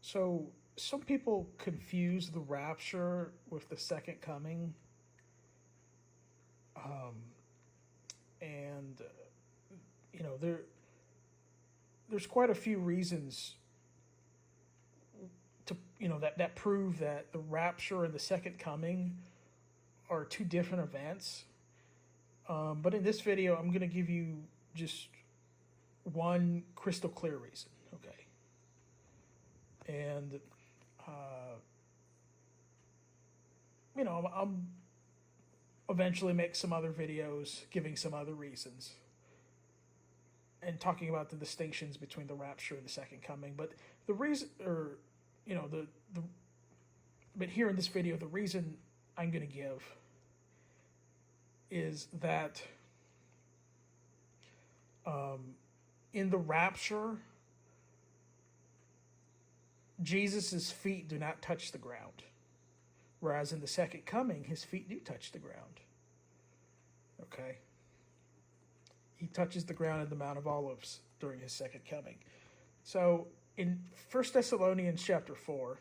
So some people confuse the rapture with the second coming, and you know there's quite a few reasons to that prove that the rapture and the second coming are two different events. But in this video, I'm going to give you just one crystal clear reason, okay? And I'll eventually make some other videos giving some other reasons and talking about the distinctions between the rapture and the second coming. But the reason, or but here in this video, the reason I'm going to give is that in the rapture, Jesus' feet do not touch the ground, whereas in the second coming, his feet do touch the ground. Okay? He touches the ground in the Mount of Olives during his second coming. So in 1 Thessalonians chapter 4,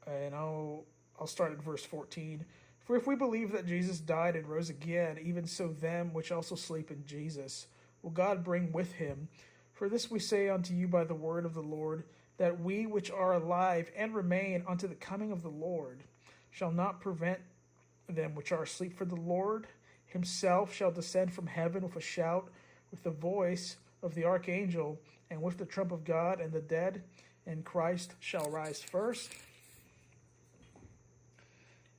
and I'll start at verse 14. For if we believe that Jesus died and rose again, even so them which also sleep in Jesus will God bring with him. For this we say unto you by the word of the Lord, that we which are alive and remain unto the coming of the Lord shall not prevent them which are asleep. For the Lord himself shall descend from heaven with a shout, with the voice of the archangel, and with the trump of God, and the dead in Christ shall rise first.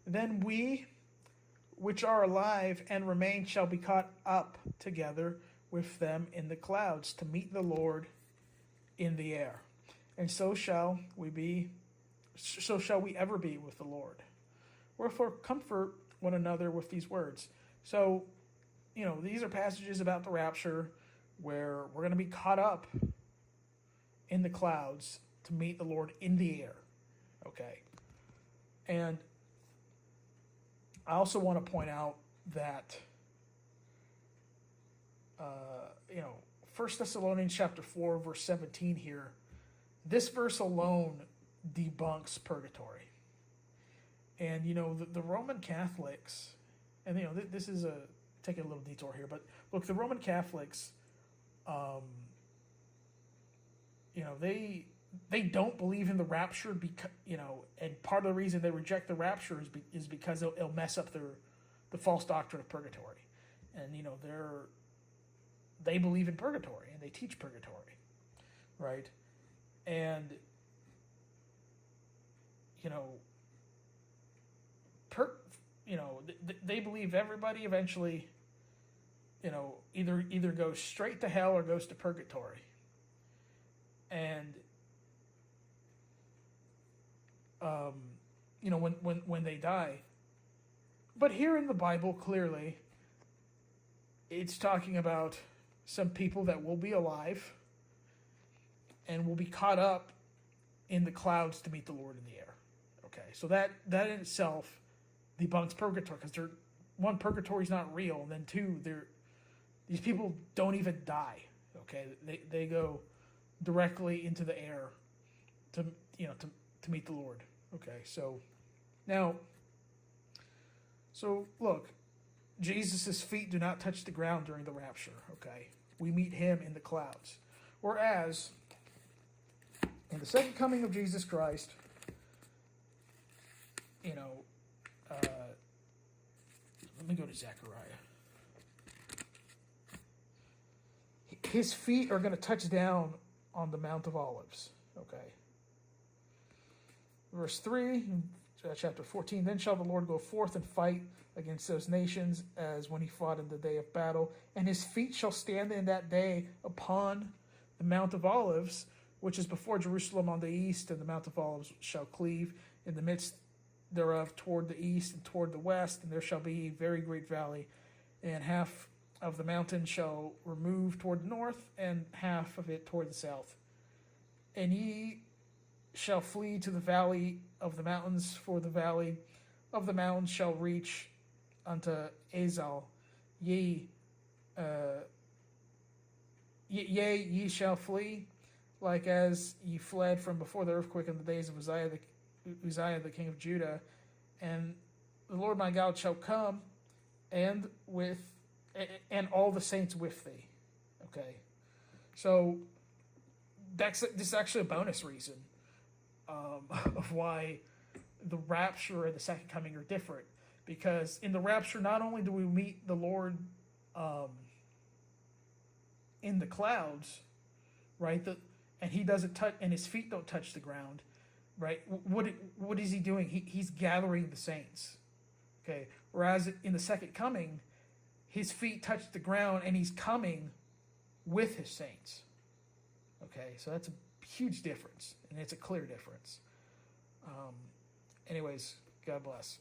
Then we which are alive and remain shall be caught up together with them in the clouds to meet the Lord in the air. And so shall we ever be with the Lord. Wherefore comfort one another with these words. So, these are passages about the rapture where we're going to be caught up in the clouds to meet the Lord in the air. Okay. And I also want to point out that, 1 Thessalonians chapter 4, verse 17 here, this verse alone debunks purgatory. And, the Roman Catholics, and, this is taking a little detour here, but look, the Roman Catholics, they don't believe in the rapture because, and part of the reason they reject the rapture is because it'll mess up the false doctrine of purgatory. And, they believe in purgatory and they teach purgatory, right? And, they believe everybody eventually, either goes straight to hell or goes to purgatory. And when they die. But here in the Bible, clearly, it's talking about some people that will be alive and will be caught up in the clouds to meet the Lord in the air. Okay, so that in itself debunks purgatory, because one, purgatory is not real, and then two, these people don't even die. Okay, they go directly into the air to meet the Lord. Okay, so look, Jesus' feet do not touch the ground during the rapture. Okay, we meet him in the clouds. Whereas in the second coming of Jesus Christ, let me go to Zechariah. His feet are going to touch down on the Mount of Olives. Okay. Verse 3, chapter 14, then shall the Lord go forth and fight against those nations as when he fought in the day of battle. And his feet shall stand in that day upon the Mount of Olives, which is before Jerusalem on the east, and the Mount of Olives shall cleave in the midst thereof toward the east and toward the west, and there shall be a very great valley, and half of the mountain shall remove toward the north, and half of it toward the south. And ye shall flee to the valley of the mountains, for the valley of the mountains shall reach unto Azal. Yea, ye shall flee like as ye fled from before the earthquake in the days of Uzziah the king of Judah, and the Lord my God shall come, and all the saints with thee. Okay, so this is actually a bonus reason of why the rapture and the second coming are different. Because in the rapture, not only do we meet the Lord in the clouds, right? And he doesn't touch, and his feet don't touch the ground, right? What is he doing? He's gathering the saints. Okay. Whereas in the second coming, his feet touch the ground, and he's coming with his saints. Okay, so that's a huge difference, and it's a clear difference. Anyways, God bless.